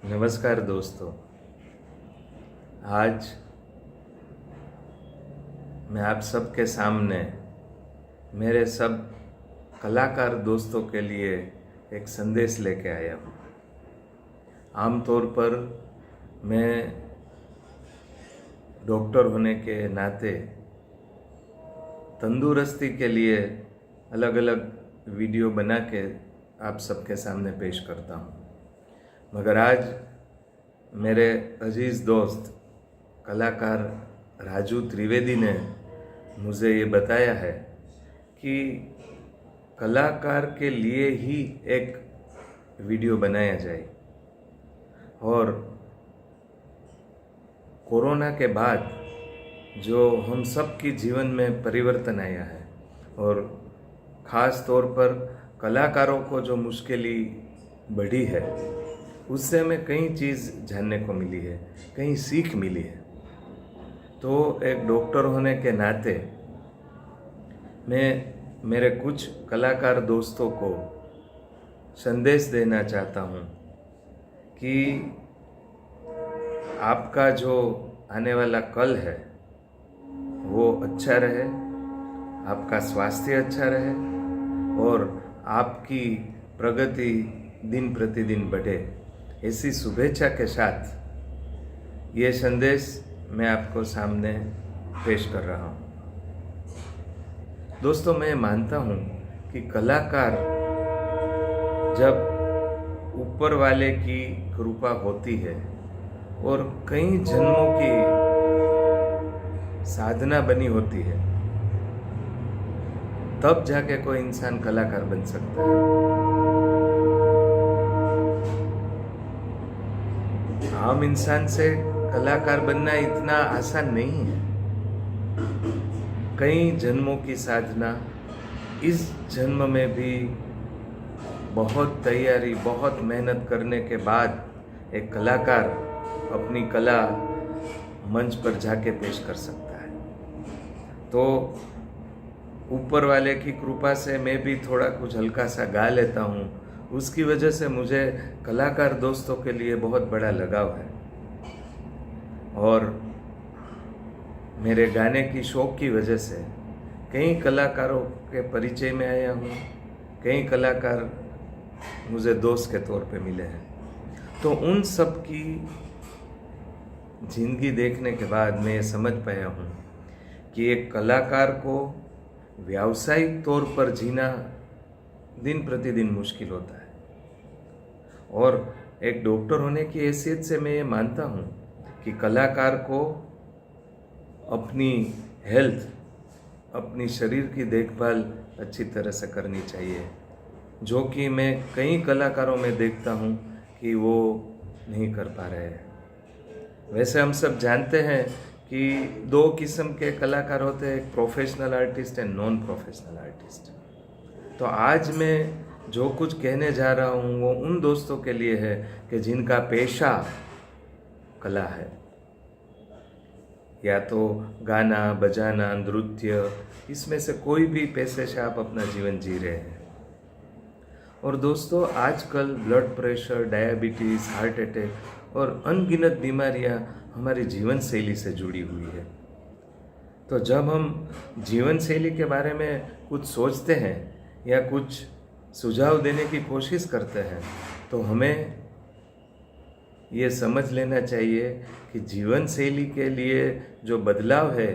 नमस्कार दोस्तों। आज मैं आप सबके सामने मेरे सब कलाकार दोस्तों के लिए एक संदेश लेके आया हूँ। आमतौर पर मैं डॉक्टर होने के नाते तंदुरुस्ती के लिए अलग अलग वीडियो बना के आप सबके सामने पेश करता हूँ, मगर आज मेरे अजीज़ दोस्त कलाकार राजू त्रिवेदी ने मुझे ये बताया है कि कलाकार के लिए ही एक वीडियो बनाया जाए। और कोरोना के बाद जो हम सब की जीवन में परिवर्तन आया है और ख़ास तौर पर कलाकारों को जो मुश्किलें बढ़ी है, उससे हमें कई चीज़ जानने को मिली है, कई सीख मिली है। तो एक डॉक्टर होने के नाते मैं मेरे कुछ कलाकार दोस्तों को संदेश देना चाहता हूँ कि आपका जो आने वाला कल है वो अच्छा रहे, आपका स्वास्थ्य अच्छा रहे और आपकी प्रगति दिन प्रतिदिन बढ़े। ऐसी शुभेच्छा के साथ ये संदेश मैं आपको सामने पेश कर रहा हूँ। दोस्तों, मैं मानता हूँ कि कलाकार जब ऊपर वाले की कृपा होती है और कई जन्मों की साधना बनी होती है, तब जाके कोई इंसान कलाकार बन सकता है। आम इंसान से कलाकार बनना इतना आसान नहीं है। कई जन्मों की साधना, इस जन्म में भी बहुत तैयारी, बहुत मेहनत करने के बाद एक कलाकार अपनी कला मंच पर जाके पेश कर सकता है। तो ऊपर वाले की कृपा से मैं भी थोड़ा कुछ हल्का सा गा लेता हूँ। उसकी वजह से मुझे कलाकार दोस्तों के लिए बहुत बड़ा लगाव है और मेरे गाने की शौक की वजह से कई कलाकारों के परिचय में आया हूँ। कई कलाकार मुझे दोस्त के तौर पे मिले हैं। तो उन सब की जिंदगी देखने के बाद मैं ये समझ पाया हूँ कि एक कलाकार को व्यावसायिक तौर पर जीना दिन प्रतिदिन मुश्किल होता है। और एक डॉक्टर होने की हैसियत से मैं ये मानता हूँ कि कलाकार को अपनी हेल्थ, अपनी शरीर की देखभाल अच्छी तरह से करनी चाहिए, जो कि मैं कई कलाकारों में देखता हूँ कि वो नहीं कर पा रहे हैं। वैसे हम सब जानते हैं कि दो किस्म के कलाकार होते हैं, एक professional artist and non professional artist. तो आज मैं जो कुछ कहने जा रहा हूँ वो उन दोस्तों के लिए है कि जिनका पेशा कला है, या तो गाना बजाना, नृत्य, इसमें से कोई भी पेशे से आप अपना जीवन जी रहे हैं। और दोस्तों, आजकल blood pressure, diabetes, heart attack और अनगिनत बीमारियां हमारी जीवन शैली से जुड़ी हुई है। तो जब हम जीवन शैली के बारे में कुछ सोचते हैं या कुछ सुझाव देने की कोशिश करते हैं, तो हमें ये समझ लेना चाहिए कि जीवन शैली के लिए जो बदलाव है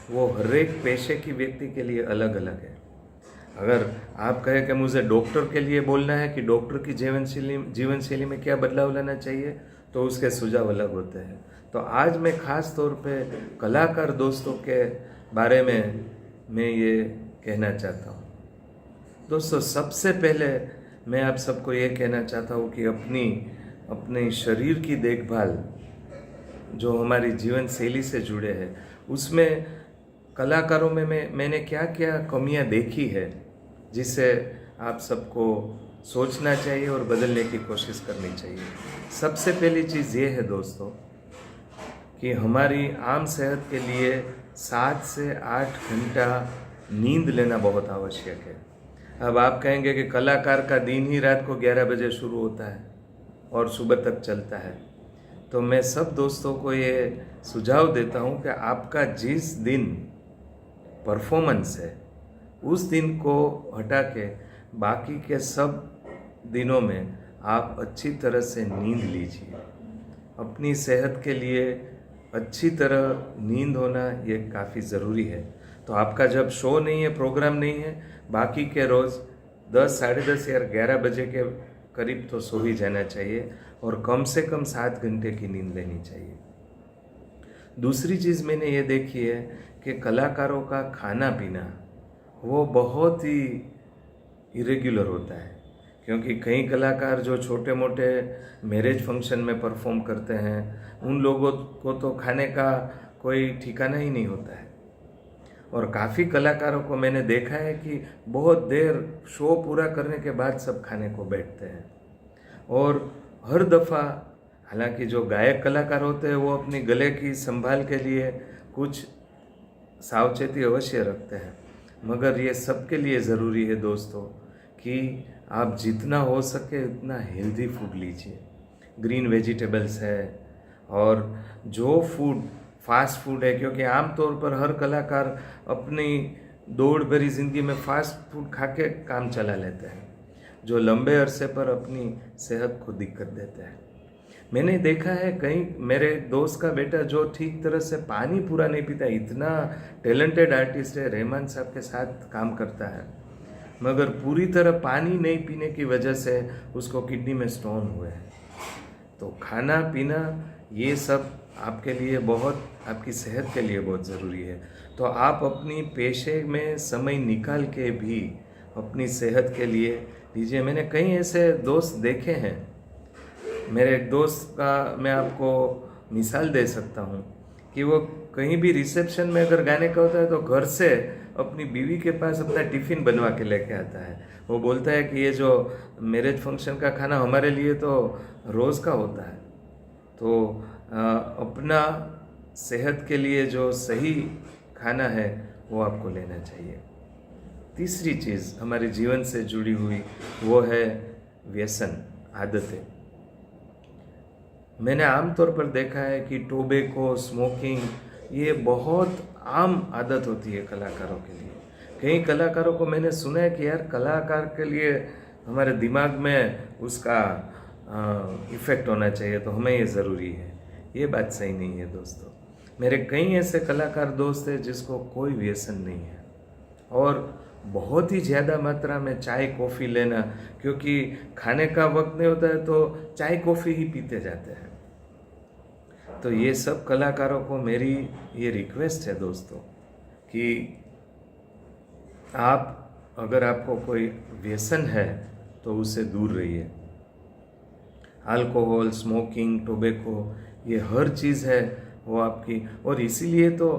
वो हर एक पेशे की व्यक्ति के लिए अलग अलग है। अगर आप कहें कि मुझे डॉक्टर के लिए बोलना है कि डॉक्टर की जीवन शैली में क्या बदलाव लाना चाहिए, तो उसके सुझाव अलग होते हैं। तो आज मैं ख़ास तौर पे कलाकार दोस्तों के बारे में मैं ये कहना चाहता हूँ। दोस्तों, सबसे पहले मैं आप सबको ये कहना चाहता हूँ कि अपने शरीर की देखभाल जो हमारी जीवन शैली से जुड़े हैं, उसमें कलाकारों में मैंने क्या क्या कमियां देखी है, जिसे आप सबको सोचना चाहिए और बदलने की कोशिश करनी चाहिए। सबसे पहली चीज़ ये है दोस्तों कि हमारी आम सेहत के लिए 7 से 8 घंटा नींद लेना बहुत आवश्यक है। अब आप कहेंगे कि कलाकार का दिन ही रात को 11 बजे शुरू होता है, और सुबह तक चलता है। तो मैं सब दोस्तों को ये सुझाव देता हूँ कि आपका जिस दिन परफॉर्मेंस है उस दिन को हटा के बाकी के सब दिनों में आप अच्छी तरह से नींद लीजिए। अपनी सेहत के लिए अच्छी तरह नींद होना ये काफ़ी ज़रूरी है। तो आपका जब शो नहीं है, प्रोग्राम नहीं है, बाकी के रोज़ 10, साढ़े 10 या 11 बजे के करीब तो सो ही जाना चाहिए और कम से कम 7 घंटे की नींद लेनी चाहिए। दूसरी चीज़ मैंने ये देखी है कि कलाकारों का खाना पीना वो बहुत ही इरेग्युलर होता है, क्योंकि कई कलाकार जो छोटे मोटे मैरिज फंक्शन में परफॉर्म करते हैं उन लोगों को तो खाने का कोई ठिकाना ही नहीं होता है। और काफ़ी कलाकारों को मैंने देखा है कि बहुत देर शो पूरा करने के बाद सब खाने को बैठते हैं। और हर दफ़ा, हालांकि जो गायक कलाकार होते हैं वो अपनी गले की संभाल के लिए कुछ सावचेती अवश्य रखते हैं, मगर ये सबके लिए ज़रूरी है दोस्तों कि आप जितना हो सके उतना हेल्दी फूड लीजिए। ग्रीन वेजिटेबल्स है और जो फूड फास्ट फूड है, क्योंकि आमतौर पर हर कलाकार अपनी दौड़ भरी ज़िंदगी में फास्ट फूड खा के काम चला लेते हैं, जो लंबे अरसे पर अपनी सेहत को दिक्कत देते हैं। मैंने देखा है कहीं मेरे दोस्त का बेटा जो ठीक तरह से पानी पूरा नहीं पीता, इतना टैलेंटेड आर्टिस्ट है, रहमान साहब के साथ काम करता है, मगर पूरी तरह पानी नहीं पीने की वजह से उसको किडनी में स्टोन हुए हैं। तो खाना पीना ये सब आपके लिए बहुत, आपकी सेहत के लिए बहुत ज़रूरी है। तो आप अपनी पेशे में समय निकाल के भी अपनी सेहत के लिए लीजिए। मैंने कई ऐसे दोस्त देखे हैं, मेरे एक दोस्त का मैं आपको मिसाल दे सकता हूँ कि वो कहीं भी रिसेप्शन में अगर गाने का होता है तो घर से अपनी बीवी के पास अपना टिफ़िन बनवा के लेके आता है। वो बोलता है कि ये जो मैरिज फंक्शन का खाना हमारे लिए तो रोज़ का होता है। तो अपना सेहत के लिए जो सही खाना है वो आपको लेना चाहिए। तीसरी चीज़ हमारे जीवन से जुड़ी हुई वो है व्यसन, आदतें। मैंने आमतौर पर देखा है कि टोबैको, स्मोकिंग ये बहुत आम आदत होती है कलाकारों के लिए। कई कलाकारों को मैंने सुना है कि यार कलाकार के लिए हमारे दिमाग में उसका इफ़ेक्ट होना चाहिए, तो हमें ये ज़रूरी है। ये बात सही नहीं है दोस्तों। मेरे कई ऐसे कलाकार दोस्त हैं जिसको कोई व्यसन नहीं है और बहुत ही ज़्यादा मात्रा में चाय कॉफ़ी लेना, क्योंकि खाने का वक्त नहीं होता है तो चाय कॉफ़ी ही पीते जाते हैं। तो ये सब कलाकारों को मेरी ये रिक्वेस्ट है दोस्तों कि आप, अगर आपको कोई व्यसन है तो उससे दूर रहिए। अल्कोहल, स्मोकिंग, टोबैको ये हर चीज़ है वो आपकी, और इसीलिए तो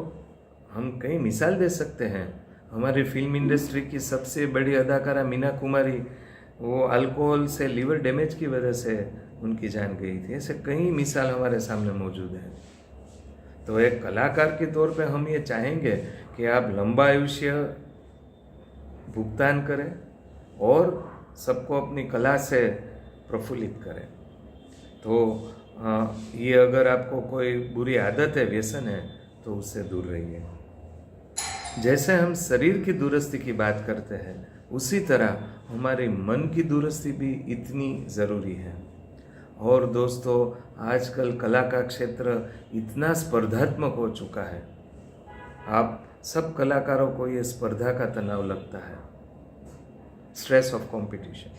हम कई मिसाल दे सकते हैं। हमारी फिल्म इंडस्ट्री की सबसे बड़ी अदाकारा मीना कुमारी, वो अल्कोहल से लिवर डैमेज की वजह से उनकी जान गई थी। ऐसे कई मिसाल हमारे सामने मौजूद हैं। तो एक कलाकार के तौर पे हम ये चाहेंगे कि आप लंबा आयुष्य भुगतान करें और सबको अपनी कला से प्रफुल्लित करें। तो ये अगर आपको कोई बुरी आदत है, व्यसन है, तो उससे दूर रहिए। जैसे हम शरीर की दुरुस्ती की बात करते हैं, उसी तरह हमारे मन की दुरुस्ती भी इतनी ज़रूरी है। और दोस्तों, आजकल कला का क्षेत्र इतना स्पर्धात्मक हो चुका है, आप सब कलाकारों को ये स्पर्धा का तनाव लगता है, स्ट्रेस ऑफ कंपटीशन।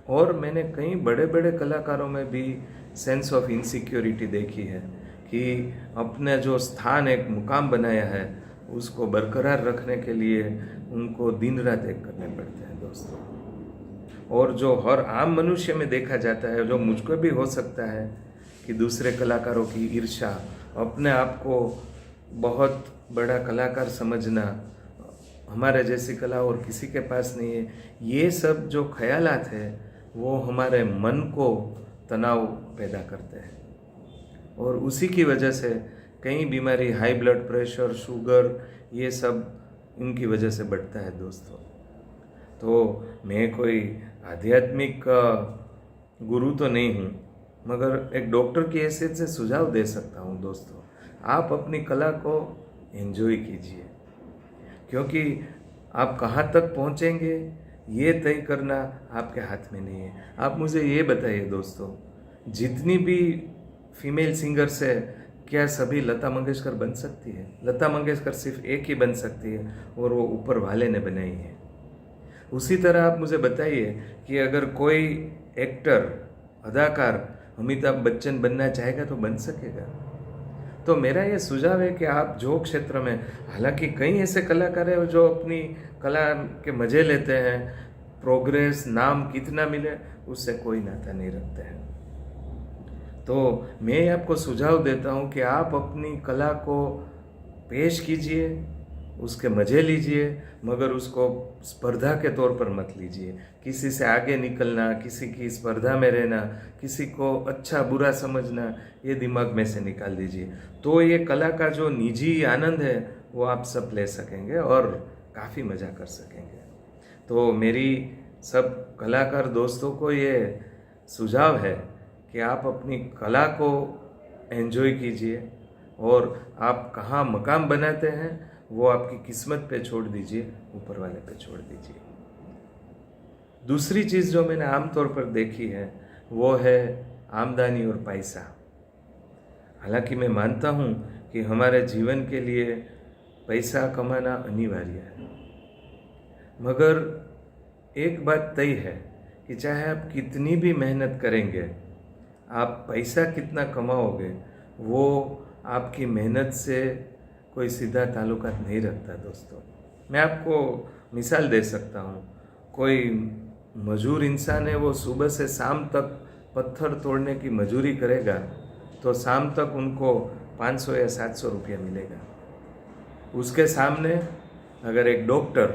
और मैंने कई बड़े बड़े कलाकारों में भी सेंस ऑफ इनसिक्योरिटी देखी है कि अपने जो स्थान, एक मुकाम बनाया है, उसको बरकरार रखने के लिए उनको दिन रात एक करने पड़ते हैं दोस्तों। और जो हर आम मनुष्य में देखा जाता है, जो मुझको भी हो सकता है, कि दूसरे कलाकारों की ईर्ष्या, अपने आप को बहुत बड़ा कलाकार समझना, हमारे जैसी कला और किसी के पास नहीं है, ये सब जो ख्यालात है वो हमारे मन को तनाव पैदा करते हैं और उसी की वजह से कई बीमारी, हाई ब्लड प्रेशर, शुगर, ये सब इनकी वजह से बढ़ता है दोस्तों। तो मैं कोई आध्यात्मिक गुरु तो नहीं हूँ, मगर एक डॉक्टर की हैसियत से सुझाव दे सकता हूँ दोस्तों, आप अपनी कला को एंजॉय कीजिए, क्योंकि आप कहाँ तक पहुँचेंगे ये तय करना आपके हाथ में नहीं है। आप मुझे ये बताइए दोस्तों, जितनी भी फीमेल सिंगर्स है, क्या सभी लता मंगेशकर बन सकती है? लता मंगेशकर सिर्फ एक ही बन सकती है और वो ऊपर वाले ने बनाई है। उसी तरह आप मुझे बताइए कि अगर कोई एक्टर, अदाकार अमिताभ बच्चन बनना चाहेगा तो बन सकेगा। तो मेरा ये सुझाव है कि आप जो क्षेत्र में, हालांकि कई ऐसे कलाकार हैं जो अपनी कला के मज़े लेते हैं, प्रोग्रेस, नाम कितना मिले उससे कोई नाता नहीं रखते हैं। तो मैं आपको सुझाव देता हूँ कि आप अपनी कला को पेश कीजिए, उसके मज़े लीजिए, मगर उसको स्पर्धा के तौर पर मत लीजिए। किसी से आगे निकलना, किसी की स्पर्धा में रहना, किसी को अच्छा बुरा समझना, ये दिमाग में से निकाल दीजिए। तो ये कला का जो निजी आनंद है वो आप सब ले सकेंगे और काफ़ी मज़ा कर सकेंगे। तो मेरी सब कलाकार दोस्तों को ये सुझाव है कि आप अपनी कला को एंजॉय कीजिए, और आप कहाँ मकाम बनाते हैं वो आपकी किस्मत पे छोड़ दीजिए, ऊपर वाले पे छोड़ दीजिए। दूसरी चीज़ जो मैंने आमतौर पर देखी है वो है आमदनी और पैसा। हालांकि मैं मानता हूँ कि हमारे जीवन के लिए पैसा कमाना अनिवार्य है, मगर एक बात तय है कि चाहे आप कितनी भी मेहनत करेंगे, आप पैसा कितना कमाओगे वो आपकी मेहनत से कोई सीधा ताल्लुकात नहीं रखता दोस्तों। मैं आपको मिसाल दे सकता हूँ। कोई मजूर इंसान है, वो सुबह से शाम तक पत्थर तोड़ने की मजूरी करेगा तो शाम तक उनको 500 या 700 रुपया मिलेगा। उसके सामने अगर एक डॉक्टर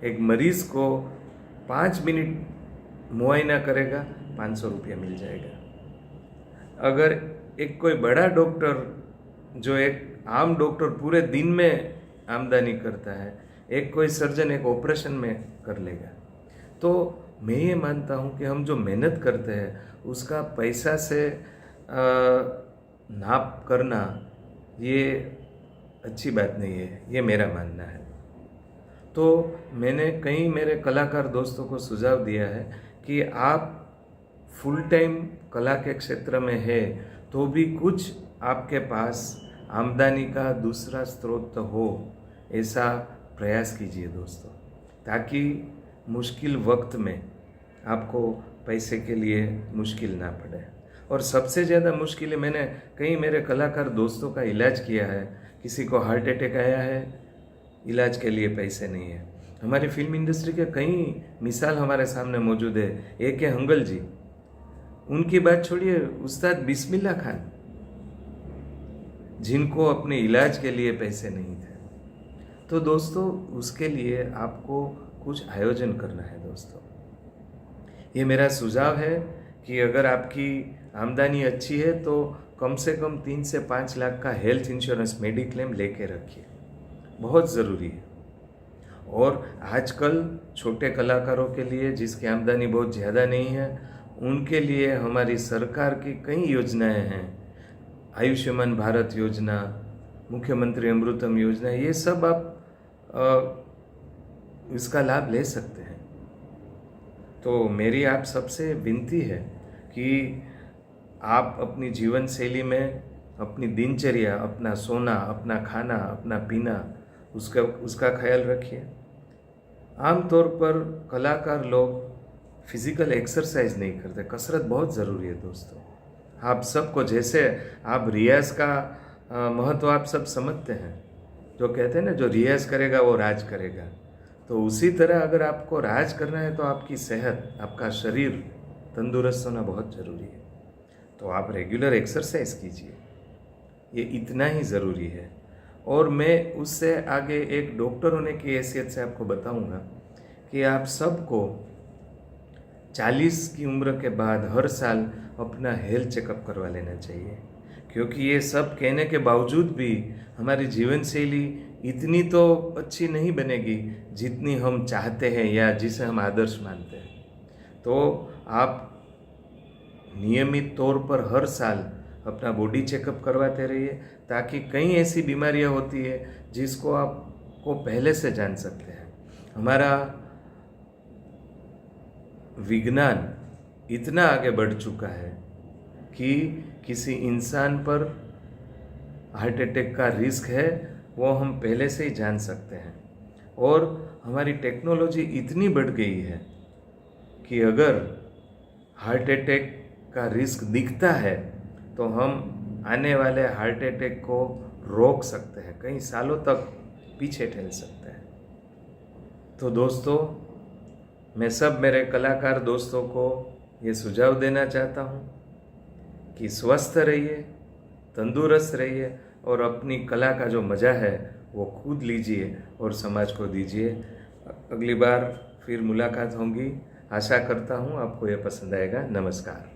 एक मरीज़ को 5 मिनट मुआयना करेगा, 500 रुपया मिल जाएगा। अगर एक कोई बड़ा डॉक्टर, जो एक आम डॉक्टर पूरे दिन में आमदनी करता है, एक कोई सर्जन एक ऑपरेशन में कर लेगा। तो मैं ये मानता हूँ कि हम जो मेहनत करते हैं उसका पैसा से नाप करना ये अच्छी बात नहीं है, ये मेरा मानना है। तो मैंने कई मेरे कलाकार दोस्तों को सुझाव दिया है कि आप फुल टाइम कला के क्षेत्र में है तो भी कुछ आपके पास आमदनी का दूसरा स्रोत हो, ऐसा प्रयास कीजिए दोस्तों, ताकि मुश्किल वक्त में आपको पैसे के लिए मुश्किल ना पड़े। और सबसे ज़्यादा मुश्किल है, मैंने कई मेरे कलाकार दोस्तों का इलाज किया है। किसी को हार्ट अटैक आया है, इलाज के लिए पैसे नहीं है। हमारी फिल्म इंडस्ट्री के कई मिसाल हमारे सामने मौजूद है। एक है हंगल जी, उनकी बात छोड़िए, उस्ताद बिस्मिल्लाह खान, जिनको अपने इलाज के लिए पैसे नहीं थे। तो दोस्तों उसके लिए आपको कुछ आयोजन करना है दोस्तों। ये मेरा सुझाव है कि अगर आपकी आमदनी अच्छी है तो कम से कम 3 से 5 लाख का हेल्थ इंश्योरेंस मेडिक्लेम लेके रखिए, बहुत ज़रूरी है। और आजकल छोटे कलाकारों के लिए, जिसकी आमदनी बहुत ज़्यादा नहीं है, उनके लिए हमारी सरकार की कई योजनाएं हैं। आयुष्मान भारत योजना, मुख्यमंत्री अमृतम योजना, ये सब आप इसका लाभ ले सकते हैं। तो मेरी आप सबसे विनती है कि आप अपनी जीवन शैली में अपनी दिनचर्या, अपना सोना, अपना खाना, अपना पीना, उसका ख्याल रखिए। आमतौर पर कलाकार लोग फिज़िकल एक्सरसाइज नहीं करते। कसरत बहुत ज़रूरी है दोस्तों। आप सबको, जैसे आप रियाज का महत्व आप सब समझते हैं, जो कहते हैं ना, जो रियाज करेगा वो राज करेगा। तो उसी तरह अगर आपको राज करना है तो आपकी सेहत, आपका शरीर तंदुरुस्त होना बहुत ज़रूरी है। तो आप रेगुलर एक्सरसाइज कीजिए, ये इतना ही ज़रूरी है। और मैं उससे आगे एक डॉक्टर होने की हैसियत से आपको बताऊंगा कि आप सबको 40 की उम्र के बाद हर साल अपना हेल्थ चेकअप करवा लेना चाहिए, क्योंकि ये सब कहने के बावजूद भी हमारी जीवन शैली इतनी तो अच्छी नहीं बनेगी जितनी हम चाहते हैं या जिसे हम आदर्श मानते हैं। तो आप नियमित तौर पर हर साल अपना बॉडी चेकअप करवाते रहिए, ताकि कई ऐसी बीमारियां होती है जिसको आपको पहले से जान सकते हैं। हमारा विज्ञान इतना आगे बढ़ चुका है कि किसी इंसान पर हार्ट अटैक का रिस्क है वो हम पहले से ही जान सकते हैं। और हमारी टेक्नोलॉजी इतनी बढ़ गई है कि अगर हार्ट अटैक का रिस्क दिखता है तो हम आने वाले हार्ट अटैक को रोक सकते हैं, कई सालों तक पीछे ठेल सकते हैं। तो दोस्तों, मैं सब मेरे कलाकार दोस्तों को ये सुझाव देना चाहता हूँ कि स्वस्थ रहिए, तंदुरुस्त रहिए और अपनी कला का जो मज़ा है वो खुद लीजिए और समाज को दीजिए। अगली बार फिर मुलाकात होगी। आशा करता हूँ आपको ये पसंद आएगा। नमस्कार।